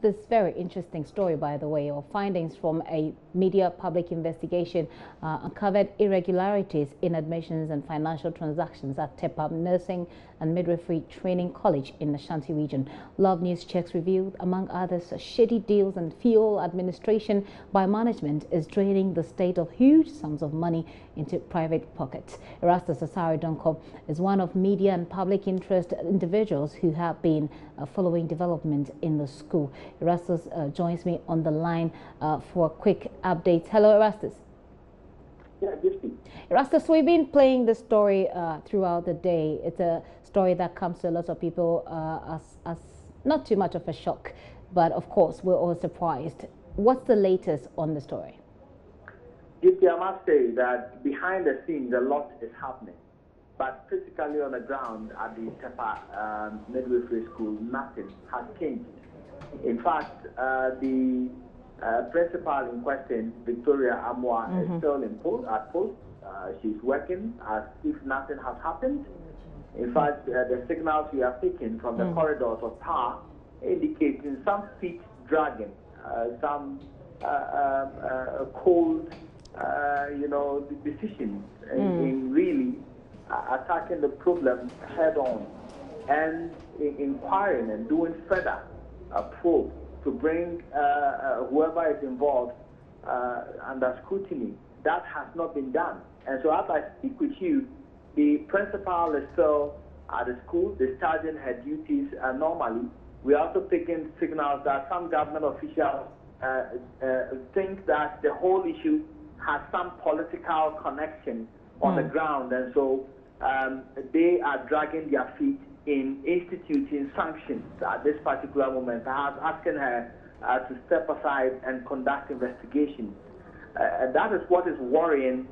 this very interesting story, by the way, or findings from a media public investigation uncovered irregularities in admissions and financial transactions at TEPA Nursing and Midwifery Training College in the Ashanti region. Love News checks revealed, among others, shady deals and fuel administration by management is draining the state of huge sums of money into private pockets. Erastus Asari Donko is one of media and public interest individuals who have been following development in the school. Erastus joins me on the line for a quick update. Hello, Erastus. Yeah, Erastus, we've been playing this story throughout the day. It's a story that comes to a lot of people as not too much of a shock, but of course we're all surprised. What's the latest on the story? I must say that behind the scenes a lot is happening, but physically on the ground at the TEPA Midwifery School, nothing has changed. In fact, the principal in question, Victoria Amwa, is still at post. She's working as if nothing has happened. In fact, the signals we are taking from the corridors of power indicating some feet dragging, some cold, decisions in really attacking the problem head on and inquiring and doing further probe to bring whoever is involved under scrutiny. That has not been done. And so as I speak with you, the principal is still at the school, discharging her duties normally. We are also taking signals that some government officials think that the whole issue has some political connection on the ground, and so they are dragging their feet in instituting sanctions at this particular moment, perhaps asking her to step aside and conduct investigations. And that is what is worrying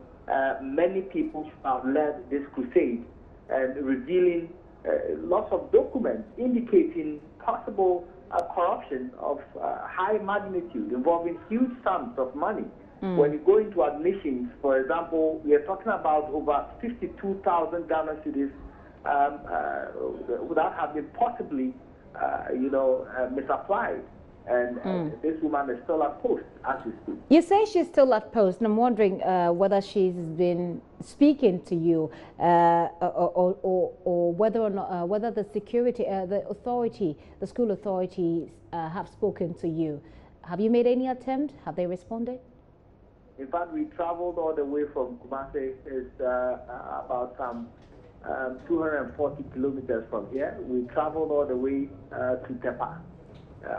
many people who have led this crusade and revealing lots of documents indicating possible corruption of high magnitude involving huge sums of money. When you go into admissions, for example, we are talking about over 52,000 Ghana cedis that have been possibly, misapplied. And this woman is still at post as we speak. You say she's still at post, and I'm wondering whether she's been speaking to you, or whether or not whether the security, the school authorities have spoken to you. Have you made any attempt? Have they responded? In fact, we traveled all the way from Kumasi. It's about some 240 kilometers from here. We traveled all the way to TEPA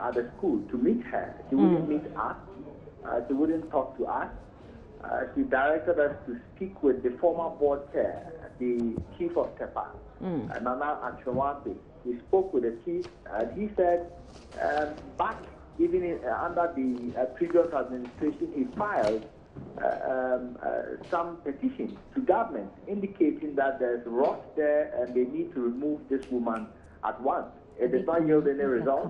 at the school to meet her. She wouldn't meet us. She wouldn't talk to us. She directed us to speak with the former board chair, the chief of TEPA, Nana Achewampe. We spoke with the chief, and he said back even under the previous administration, he filed some petitions to government indicating that there's rot there and they need to remove this woman at once. It does not yield any results.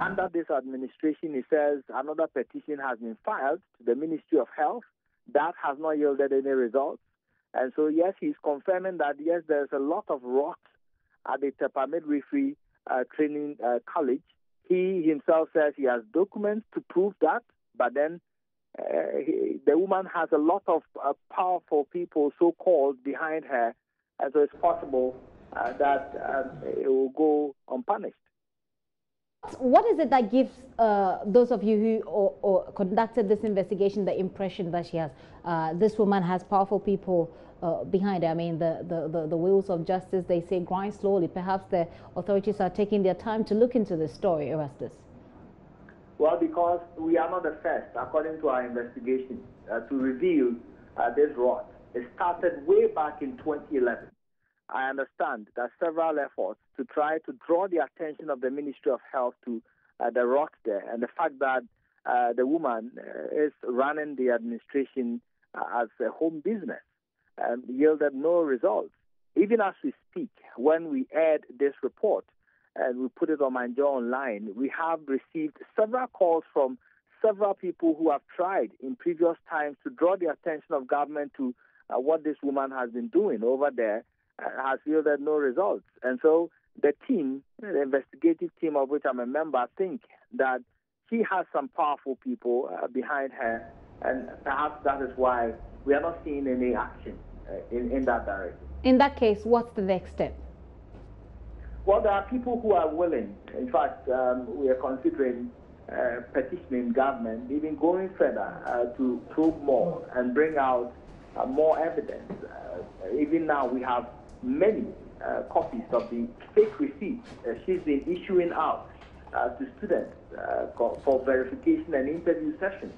Under this administration, he says another petition has been filed to the Ministry of Health. That has not yielded any results. And so, yes, he's confirming that, yes, there's a lot of rot at the TEPA Midwifery Training College. He himself says he has documents to prove that, but then the woman has a lot of powerful people, so-called, behind her, and so it's possible that it will go unpunished. What is it that gives those of you who or conducted this investigation the impression that she has, this woman has powerful people behind her? I mean, the wheels of justice, they say, grind slowly. Perhaps the authorities are taking their time to look into this story, Erastus. Well, because we are not the first, according to our investigation, to reveal this rot. It started way back in 2011. I understand that several efforts to try to draw the attention of the Ministry of Health to the rot there and the fact that the woman is running the administration as a home business yielded no results. Even as we speak, when we aired this report and we put it on my Joy online, we have received several calls from several people who have tried in previous times to draw the attention of government to what this woman has been doing over there. Has yielded no results. And so the team, the investigative team of which I'm a member, think that she has some powerful people behind her, and perhaps that is why we are not seeing any action in that direction. In that case, what's the next step? Well, there are people who are willing. In fact, we are considering petitioning government, even going further to probe more and bring out more evidence. Even now, we have many copies of the fake receipts she's been issuing out to students for verification and interview sessions.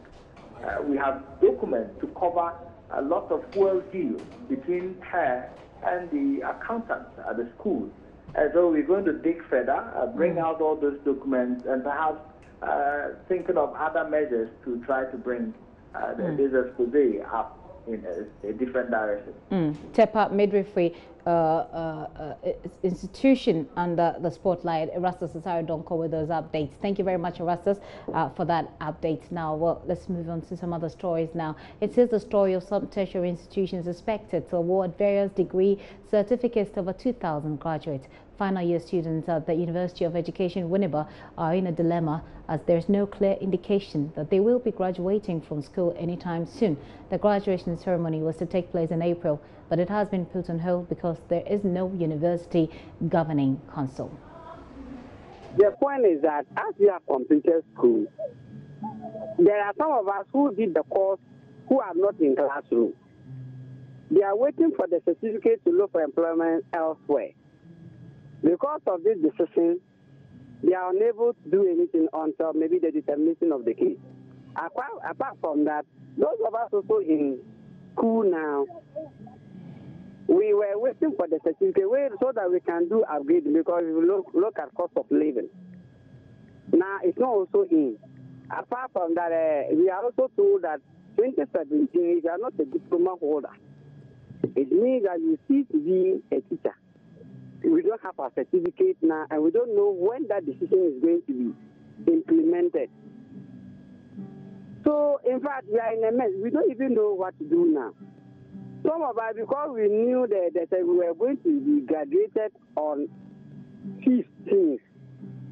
We have documents to cover a lot of fuel deals between her and the accountants at the school. And so we're going to dig further, bring out all those documents, and perhaps thinking of other measures to try to bring this expose up in a different direction. TEPA midwifery institution under the spotlight. Erastus Asari Donko with those updates. Thank you very much, Erastus, for that update. Now, well, let's move on to some other stories now. It is the story of some tertiary institutions expected to award various degree certificates to over 2,000 graduates. Final year students at the University of Education, Winneba, are in a dilemma as there's no clear indication that they will be graduating from school anytime soon. The graduation ceremony was to take place in April, but it has been put on hold because there is no university governing council. The point is that as we have completed school, there are some of us who did the course who are not in classroom. They are waiting for the certificate to look for employment elsewhere. Because of this decision, they are unable to do anything until maybe the determination of the case. Apart from that, those of us also in school now, we were waiting for the certificate so that we can do upgrading because we look at cost of living. Now, it's not also in. Apart from that, we are also told that 2017, if you are not a diploma holder, it means that you cease to be a teacher. We don't have a certificate now, and we don't know when that decision is going to be implemented. So, in fact, we are in a mess. We don't even know what to do now. Some of us, because we knew that we were going to be graduated on 15th,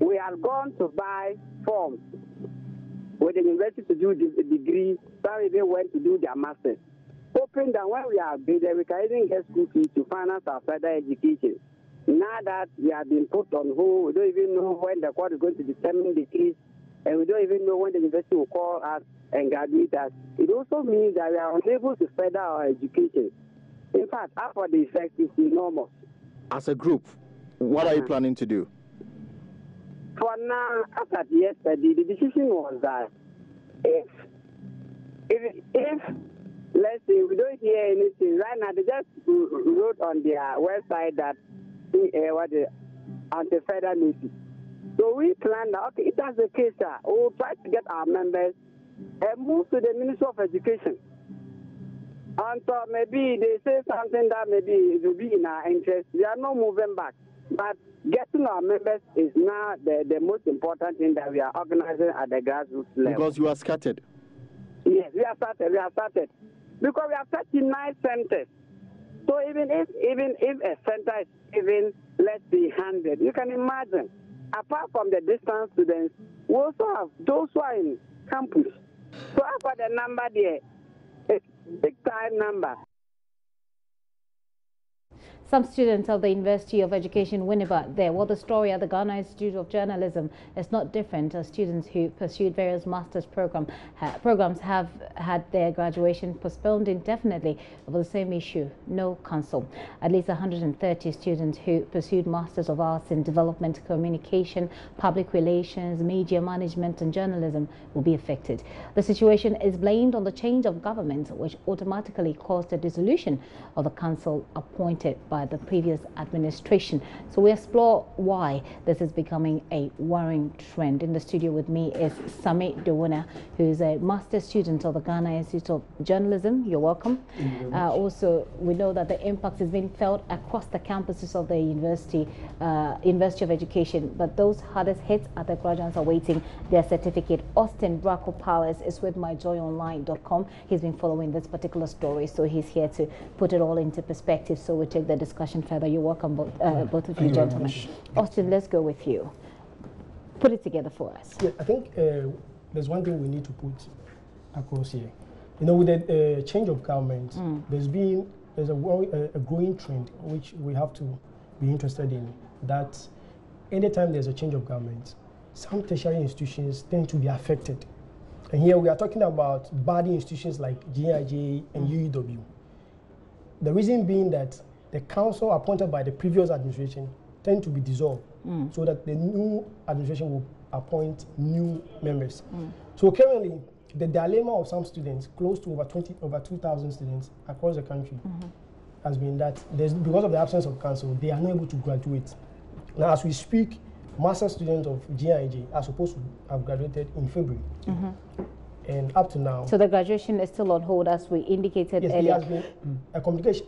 we had gone to buy forms with the university to do the degree. Some even went to do their master's, hoping that when we are upgraded, we can even get school fees to finance our further education. Now that we have been put on hold, we don't even know when the court is going to determine the case, and we don't even know when the university will call us and graduate us. It also means that we are unable to further our education. In fact, after the effect is enormous. As a group, what are you planning to do? For now, after yesterday, the decision was that if let's say we don't hear anything right now, they just wrote on their website that anti-federal notice. So we planned that, okay, if that's the case, we'll try to get our members and move to the Ministry of Education. And so maybe they say something that maybe it will be in our interest. We are not moving back. But getting our members is now the most important thing that we are organizing at the grassroots level. Because you are scattered. Yes, we have started. Because we have 39 centers. So even if a center is even, let's say, 100, you can imagine, apart from the distance students, we also have those who are in campus. So after the number there, it's a big-time number. Some students of the University of Education, Winneba, there. Well, the story at the Ghana Institute of Journalism is not different. As students who pursued various master's programs have had their graduation postponed indefinitely over the same issue. No council. At least 130 students who pursued Masters of Arts in Development, Communication, Public Relations, Media Management and Journalism will be affected. The situation is blamed on the change of government, which automatically caused the dissolution of the council appointed by the previous administration. So we explore why this is becoming a worrying trend. In the studio with me is Sami Dewuna, who is a master's student of the Ghana Institute of Journalism. You're welcome. Also, we know that the impact is being felt across the campuses of the University of Education, but those hardest hit are the graduates awaiting their certificate. Austin Braco Powers is with myjoyonline.com. He's been following this particular story, so he's here to put it all into perspective. So we take the discussion further. You're welcome, both of you gentlemen. Austin, let's go with you. Put it together for us. Yeah, I think there's one thing we need to put across here. You know, with the change of government, there's a growing trend which we have to be interested in, that anytime there's a change of government, some tertiary institutions tend to be affected. And here we are talking about body institutions like JIJ and UEW. The reason being that the council appointed by the previous administration tend to be dissolved so that the new administration will appoint new members. So currently, the dilemma of some students, close to over 2,000 students across the country, has been that because of the absence of council, they are not able to graduate. Now, as we speak, master students of GIJ are supposed to have graduated in February. And up to now... So the graduation is still on hold, as we indicated earlier. Yes, there has been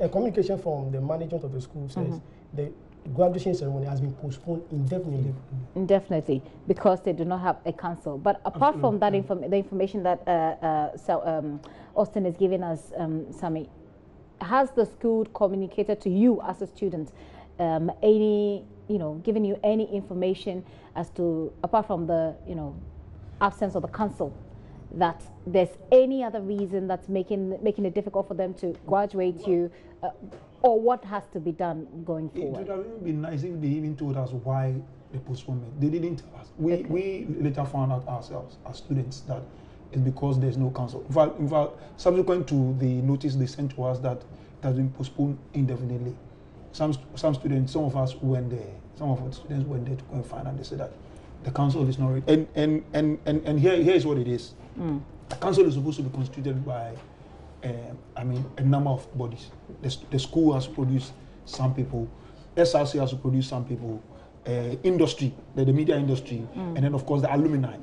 a communication from the management of the school says the graduation ceremony has been postponed indefinitely. Indefinitely, because they do not have a council. But apart from that, the information that Austin is giving us, Sami, has the school communicated to you as a student giving you any information as to, apart from the, absence of the council, that there's any other reason that's making it difficult for them to graduate you, or what has to be done going forward? It would have even been nice if they even told us why the postponement. They didn't tell us. We later found out ourselves as students that it's because there's no council. In fact, subsequent to the notice they sent to us that it has been postponed indefinitely, some students, some of us went there, some of our students went there to go and find out. They said that the council is not ready. And here is what it is. The council is supposed to be constituted by a number of bodies. The school has to produce some people, SRC has to produce some people, industry, the media industry, and then of course the alumni,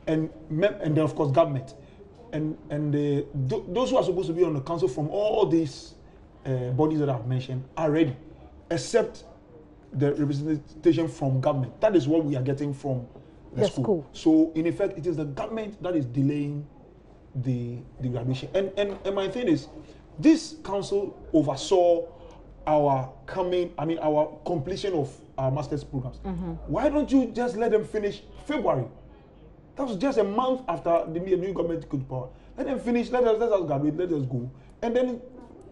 and then of course government, and those who are supposed to be on the council from all these bodies that I've mentioned are ready, except the representation from government. That is what we are getting from the school. So in effect, it is the government that is delaying the graduation. And my thing is, this council oversaw our completion of our master's programs. Why don't you just let them finish February? That was just a month after the new government took power. Let them finish, let us graduate, let us go. And then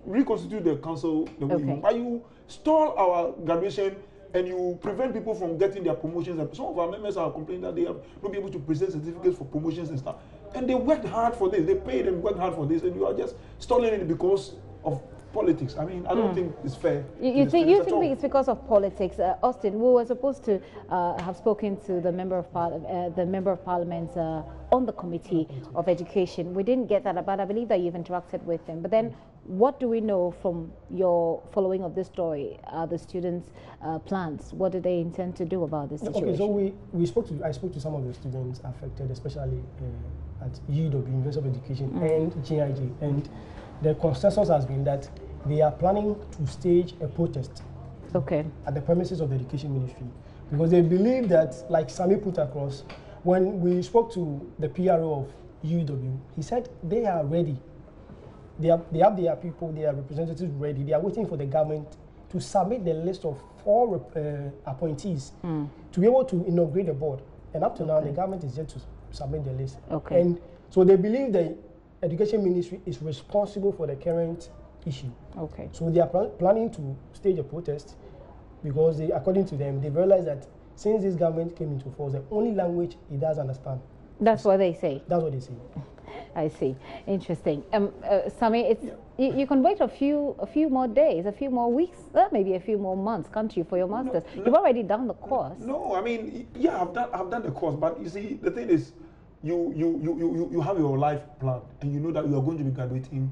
reconstitute the council the way you want. Why you stall our graduation and you prevent people from getting their promotions? And some of our members are complaining that they have not been able to present certificates for promotions and stuff. And they worked hard for this. They paid and worked hard for this, and you are just stalling it because of politics. I mean, I don't think it's fair. You think it's because of politics, Austin? We were supposed to have spoken to the member of parliament on the Committee of Education. We didn't get that, but I believe that you've interacted with him. But then, what do we know from your following of this story? The students' plans. What do they intend to do about this situation? Okay, so I spoke to some of the students affected, especially at UEW, University of Education, and JIJ, and the consensus has been that they are planning to stage a protest at the premises of the Education Ministry, because they believe that, like Sami put across, when we spoke to the PRO of UEW, he said they are ready. They have their people, their representatives ready. They are waiting for the government to submit the list of 4 appointees to be able to inaugurate the board. And up to now, the government is yet to submit the list. And so they believe the Education Ministry is responsible for the current issue. So they are planning to stage a protest because, according to them, they realize that since this government came into force, the only language it does understand. That's what they say. That's what they say. I see. Interesting. Sami, you can wait a few more days, a few more weeks, maybe a few more months, can't you, for your masters? You've already done the course. No, I mean, yeah, I've done the course, but you see, the thing is, you have your life plan, and you know that you are going to be graduating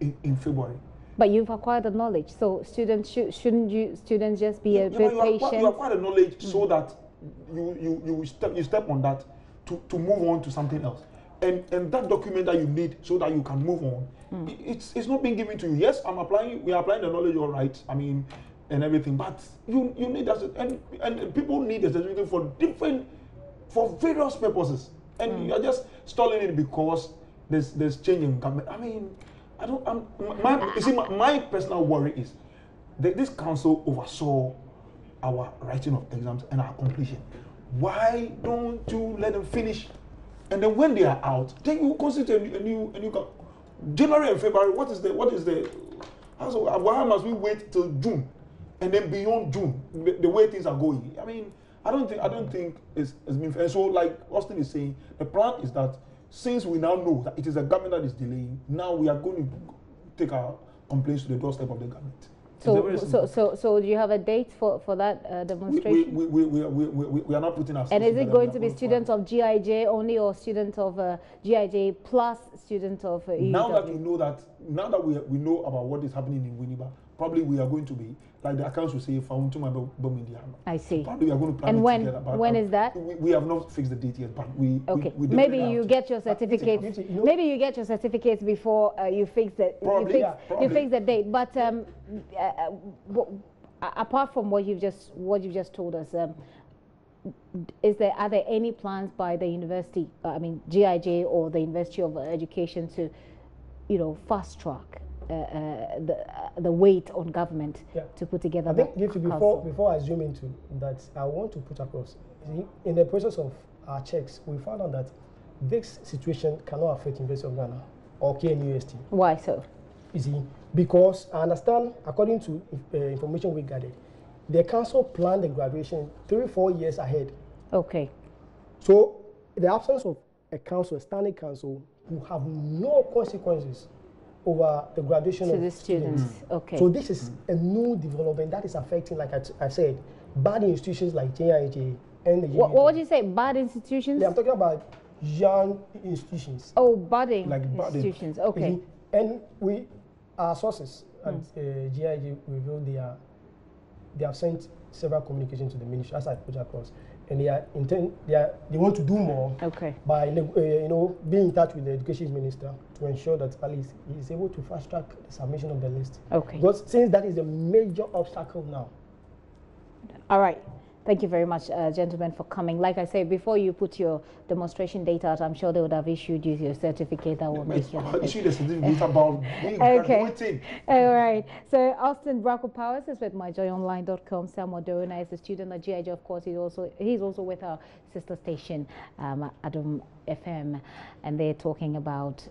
in February. But you've acquired the knowledge, so shouldn't students just be a bit patient? You acquire the knowledge so that you step on that to move on to something else. And that document that you need so that you can move on, it's not being given to you. Yes, we are applying the knowledge, all right, I mean, and everything, but you need that, and people need a certificate for various purposes, and you are just stalling it because there's change in government. I mean, my personal worry is this council oversaw our writing of exams and our completion. Why don't you let them finish? And then when they are out, then you constitute a new January and February. Why must we wait till June, and then beyond June, the way things are going? I mean, I don't think it's been fair. So, like Austin is saying, the plan is that since we now know that it is the government that is delaying, now we are going to take our complaints to the doorstep of the government. So do you have a date for that demonstration? We are not putting ourselves. And is it going to be students of GIJ only, or students of GIJ plus students of EUW? Now that we know about what is happening in Winneba, probably we are going to be, like the accounts will say, I see. Probably we are going to plan and it when, together. But when is that? We have not fixed the date yet, but we maybe you get your certificates. Maybe you get your certificates before you fix the you fix the date. But apart from what you've just told us, are there any plans by the university, GIJ or the University of Education, to fast track the weight on government to put together? I think before I zoom into that, I want to put across, in the process of our checks, we found out that this situation cannot affect University of Ghana or KNUST. Why so? You see, because I understand, according to information we gathered, the council planned the graduation 3-4 years ahead. Okay. So the absence of a standing council, will have no consequences over the graduation of the students. Okay. So this is a new development that is affecting, like I said, bad institutions like JIJ and the What did you say? Bad institutions? Yeah, I'm talking about young institutions. Oh, budding institutions. Okay. And our sources at GIJ revealed they have sent several communications to the ministry, as I put across, and they want to do more by being in touch with the education minister to ensure that at least he is able to fast track the submission of the list. Okay. Because since that is a major obstacle now. All right. Thank you very much, gentlemen, for coming. Like I said, before you put your demonstration date out, I'm sure they would have issued you your certificate that will make you happy. Issued a certificate about graduating. All right. So Austin Bracco Powers is with myjoyonline.com. Sam Odorina is a student at GIJ. Of course, he's also with our sister station, Adam FM, and they're talking about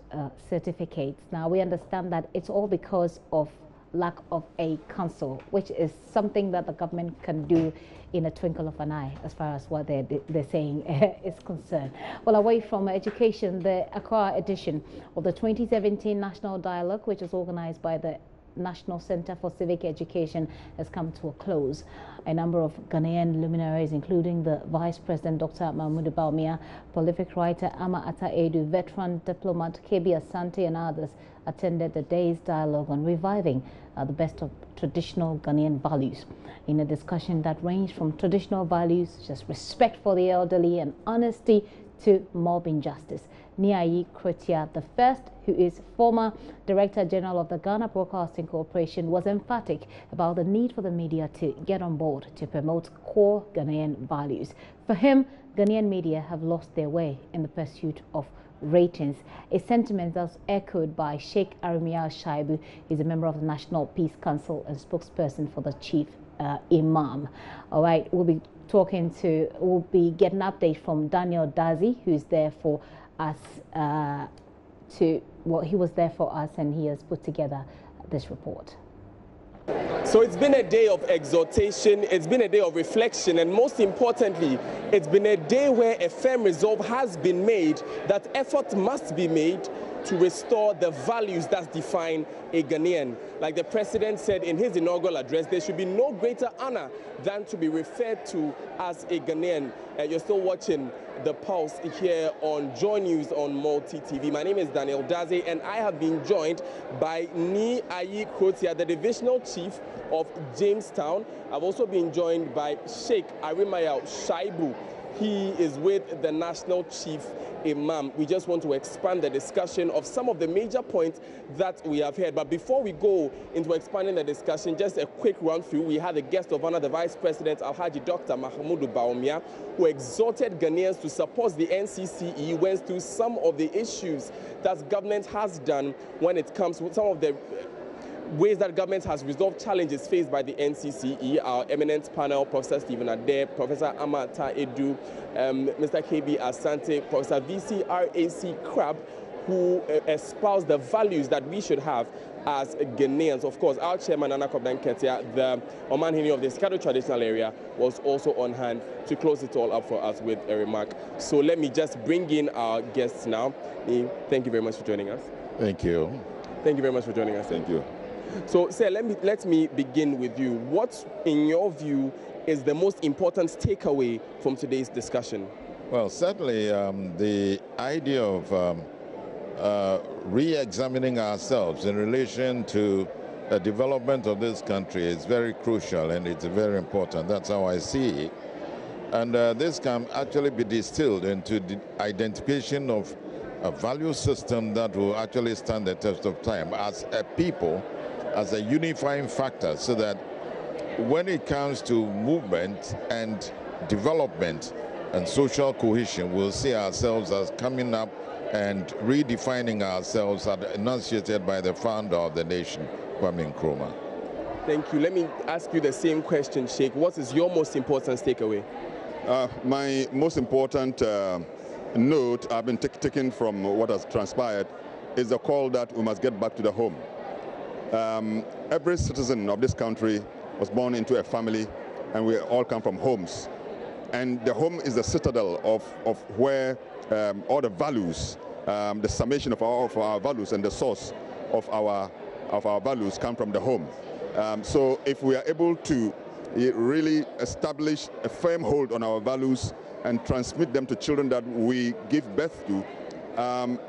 certificates. Now, we understand that it's all because of lack of a council, which is something that the government can do in a twinkle of an eye, as far as what they're saying is concerned. Well, away from education, the Accra edition of the 2017 National Dialogue, which is organized by the National Center for Civic Education, has come to a close. A number of Ghanaian luminaries, including the Vice President Dr. Mahmoud Bawumia, prolific writer Ama Ata Edu, veteran diplomat Kebi Asante, and others attended the day's dialogue on reviving the best of traditional Ghanaian values, in a discussion that ranged from traditional values, just respect for the elderly and honesty, to mob injustice. Niayi Krotia, the first, who is former Director General of the Ghana Broadcasting Corporation, was emphatic about the need for the media to get on board to promote core Ghanaian values. For him, Ghanaian media have lost their way in the pursuit of ratings, a sentiment that's echoed by Sheikh Arimiya Shaibu. He's a member of the National Peace Council and spokesperson for the chief imam. All right, we'll be getting an update from Daniel Dazi, who's there for us he was there for us, and he has put together this report. So it's been a day of exhortation, it's been a day of reflection, and most importantly, it's been a day where a firm resolve has been made that effort must be made to restore the values that define a Ghanaian. Like the president said in his inaugural address, there should be no greater honor than to be referred to as a Ghanaian. You're still watching The Pulse here on JoyNews on Multi TV. My name is Daniel Daze, and I have been joined by Niayi Krotia, the divisional chief of Jamestown. I've also been joined by Sheikh Arimiya Shaibu. He is with the National Chief Imam. We just want to expand the discussion of some of the major points that we have heard. But before we go into expanding the discussion, just a quick run through. We had a guest of honor, the Vice President Alhaji Dr. Mahmoud Bawumia, who exhorted Ghanaians to support the NCCE, went through some of the issues that government has done when it comes with some of the ways that government has resolved challenges faced by the NCCE, our eminent panel, Professor Stephen Adair, Professor Amata Edu, Mr. KB Asante, Professor VCRAC Crab, who espouse the values that we should have as Ghanaians. Of course, our chairman, Nana Kobdan Ketia, the Omanhini of the Skado traditional area, was also on hand to close it all up for us with a remark. So let me just bring in our guests now. Thank you very much for joining us. Thank you. Thank you very much for joining us. Thank you. So, sir, let me begin with you. What, in your view, is the most important takeaway from today's discussion? Well, certainly the idea of re-examining ourselves in relation to the development of this country is very crucial, and it's very important. That's how I see it. And this can actually be distilled into the identification of a value system that will actually stand the test of time as a people, as a unifying factor, so that when it comes to movement and development and social cohesion, we'll see ourselves as coming up and redefining ourselves as enunciated by the founder of the nation, Kwame Nkrumah. Thank you. Let me ask you the same question, Sheikh. What is your most important takeaway? My most important note I've been taken from what has transpired is the call that we must get back to the home. Every citizen of this country was born into a family, and we all come from homes. And the home is the citadel of where all the values, the summation of our values and the source of our values come from the home. So if we are able to really establish a firm hold on our values and transmit them to children that we give birth to,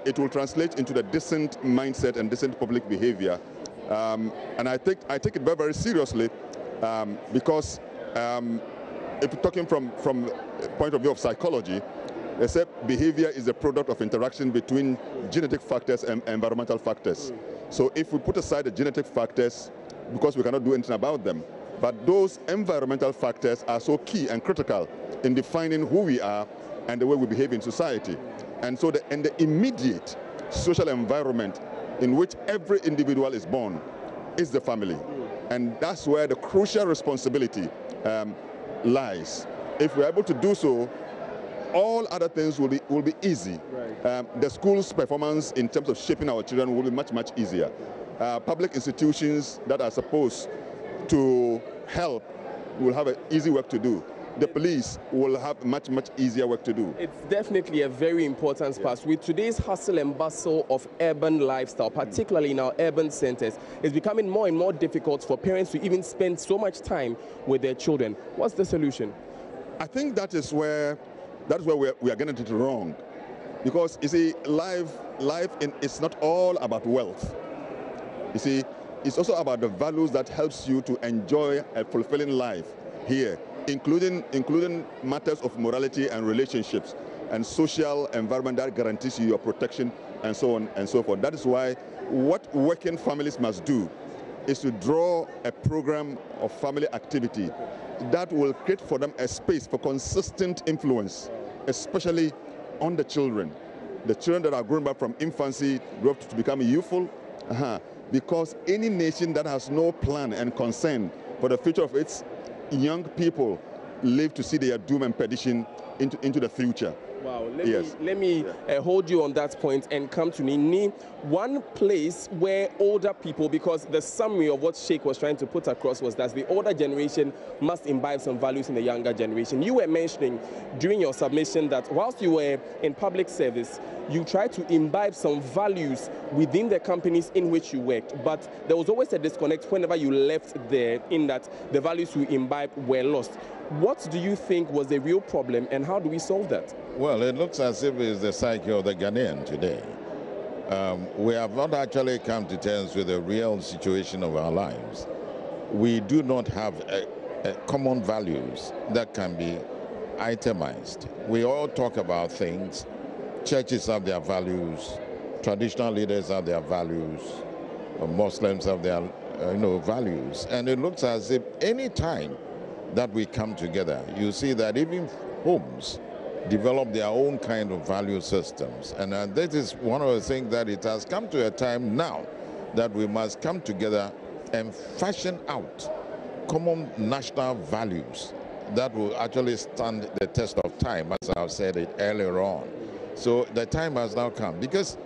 it will translate into the decent mindset and decent public behavior. And I take it very, very seriously because if we're talking from the point of view of psychology, they say behavior is a product of interaction between genetic factors and environmental factors. So if we put aside the genetic factors, because we cannot do anything about them, but those environmental factors are so key and critical in defining who we are and the way we behave in society. And so the immediate social environment in which every individual is born is the family. And that's where the crucial responsibility lies. If we're able to do so, all other things will be easy. Right. The school's performance in terms of shaping our children will be much, much easier. Public institutions that are supposed to help will have an easy work to do. The police will have much, much easier work to do. It's definitely a very important part. With today's hustle and bustle of urban lifestyle, particularly in our urban centers, it's becoming more and more difficult for parents to even spend so much time with their children. What's the solution? I think that's where we are getting it wrong. Because, you see, life it's not all about wealth. You see, it's also about the values that helps you to enjoy a fulfilling life here, including matters of morality and relationships and social environment that guarantees you your protection and so on and so forth. That is why what working families must do is to draw a program of family activity that will create for them a space for consistent influence, especially on the children that are growing up from infancy, grow up to become youthful. Because any nation that has no plan and concern for the future of its young people live to see their doom and perdition into the future. Wow, let me hold you on that point and come to Nini. One place where older people, because the summary of what Sheikh was trying to put across was that the older generation must imbibe some values in the younger generation. You were mentioning during your submission that whilst you were in public service, you tried to imbibe some values within the companies in which you worked, but there was always a disconnect whenever you left there, in that the values you imbibed were lost. What do you think was the real problem, and how do we solve that? Well, it looks as if it's the psyche of the Ghanaian today. We have not actually come to terms with the real situation of our lives. We do not have common values that can be itemized. We all talk about things. Churches have their values. Traditional leaders have their values. Muslims have their values. And it looks as if any time that we come together, you see that even homes develop their own kind of value systems. And this is one of the things that it has come to a time now that we must come together and fashion out common national values that will actually stand the test of time, as I've said it earlier on. So the time has now come, because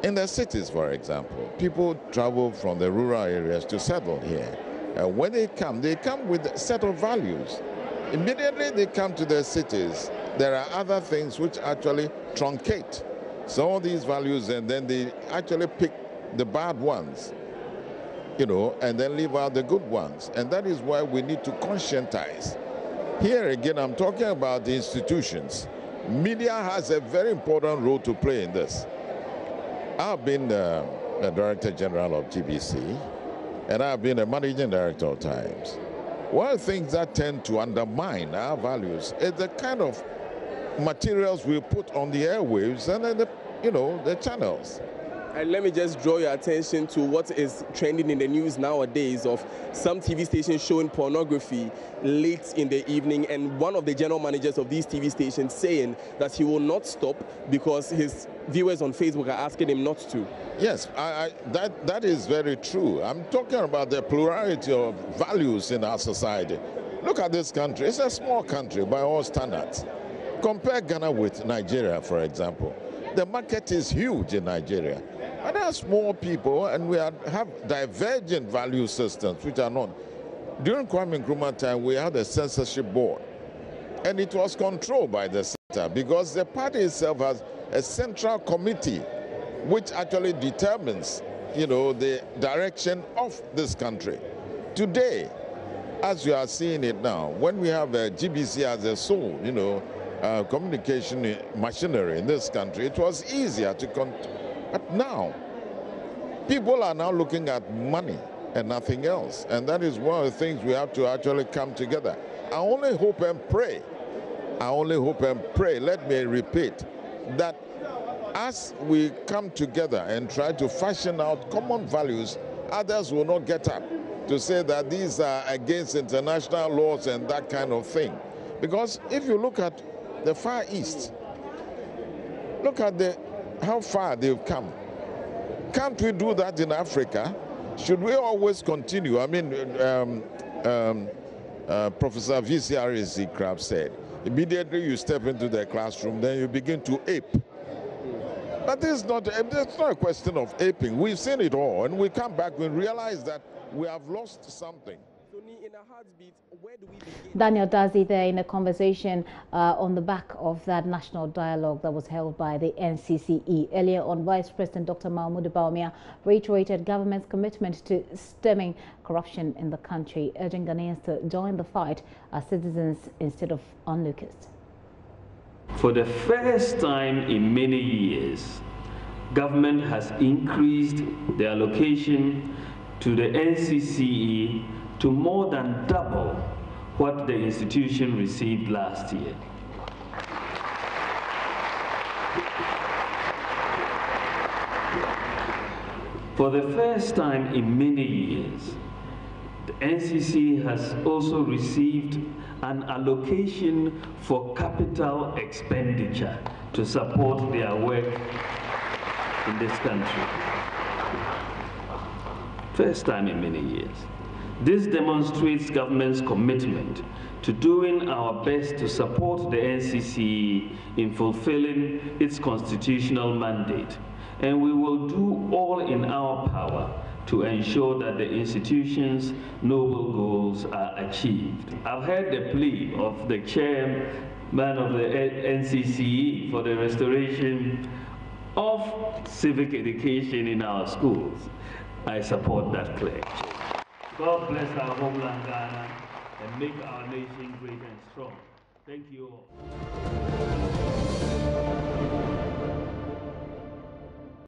in the cities, for example, people travel from the rural areas to settle here. When they come with a set of values. Immediately they come to the cities, there are other things which actually truncate some of these values, and then they actually pick the bad ones, you know, and then leave out the good ones. And that is why we need to conscientize. Here again, I'm talking about the institutions. Media has a very important role to play in this. I've been the Director General of GBC, and I've been a Managing Director of Times. One of the things that tend to undermine our values is the kind of materials we put on the airwaves and then the channels. And let me just draw your attention to what is trending in the news nowadays of some TV stations showing pornography late in the evening, and one of the general managers of these TV stations saying that he will not stop because his viewers on Facebook are asking him not to. Yes, that is very true. I'm talking about the plurality of values in our society. Look at this country. It's a small country by all standards. Compare Ghana with Nigeria, for example. The market is huge in Nigeria. And there are small people, and we have divergent value systems, which are not. During Kwame Nkrumah time, we had a censorship board, and it was controlled by the center because the party itself has a central committee which actually determines, the direction of this country. Today, as you are seeing it now, when we have GBC as a sole, communication machinery in this country, it was easier to but now, people are now looking at money and nothing else. And that is one of the things we have to actually come together. I only hope and pray, let me repeat, that as we come together and try to fashion out common values, others will not get up to say that these are against international laws and that kind of thing. Because if you look at the Far East, look at how far they've come. Can't we do that in Africa? Should we always continue? I mean, Professor V.C. Krab said, immediately you step into the classroom, then you begin to ape. But it's not a question of aping. We've seen it all, and we come back and realize that we have lost something. Where do we begin? Daniel Dazi there in a conversation on the back of that national dialogue that was held by the NCCE. Earlier on, Vice President Dr. Mahmoud Bawumia reiterated government's commitment to stemming corruption in the country, urging Ghanaians to join the fight as citizens instead of onlookers. For the first time in many years, government has increased the allocation to the NCCE to more than double what the institution received last year. For the first time in many years, the NCC has also received an allocation for capital expenditure to support their work in this country. First time in many years. This demonstrates government's commitment to doing our best to support the NCC in fulfilling its constitutional mandate, and we will do all in our power to ensure that the institution's noble goals are achieved. I've heard the plea of the chairman of the NCCE for the restoration of civic education in our schools. I support that pledge. God bless our homeland Ghana and make our nation great and strong. Thank you all.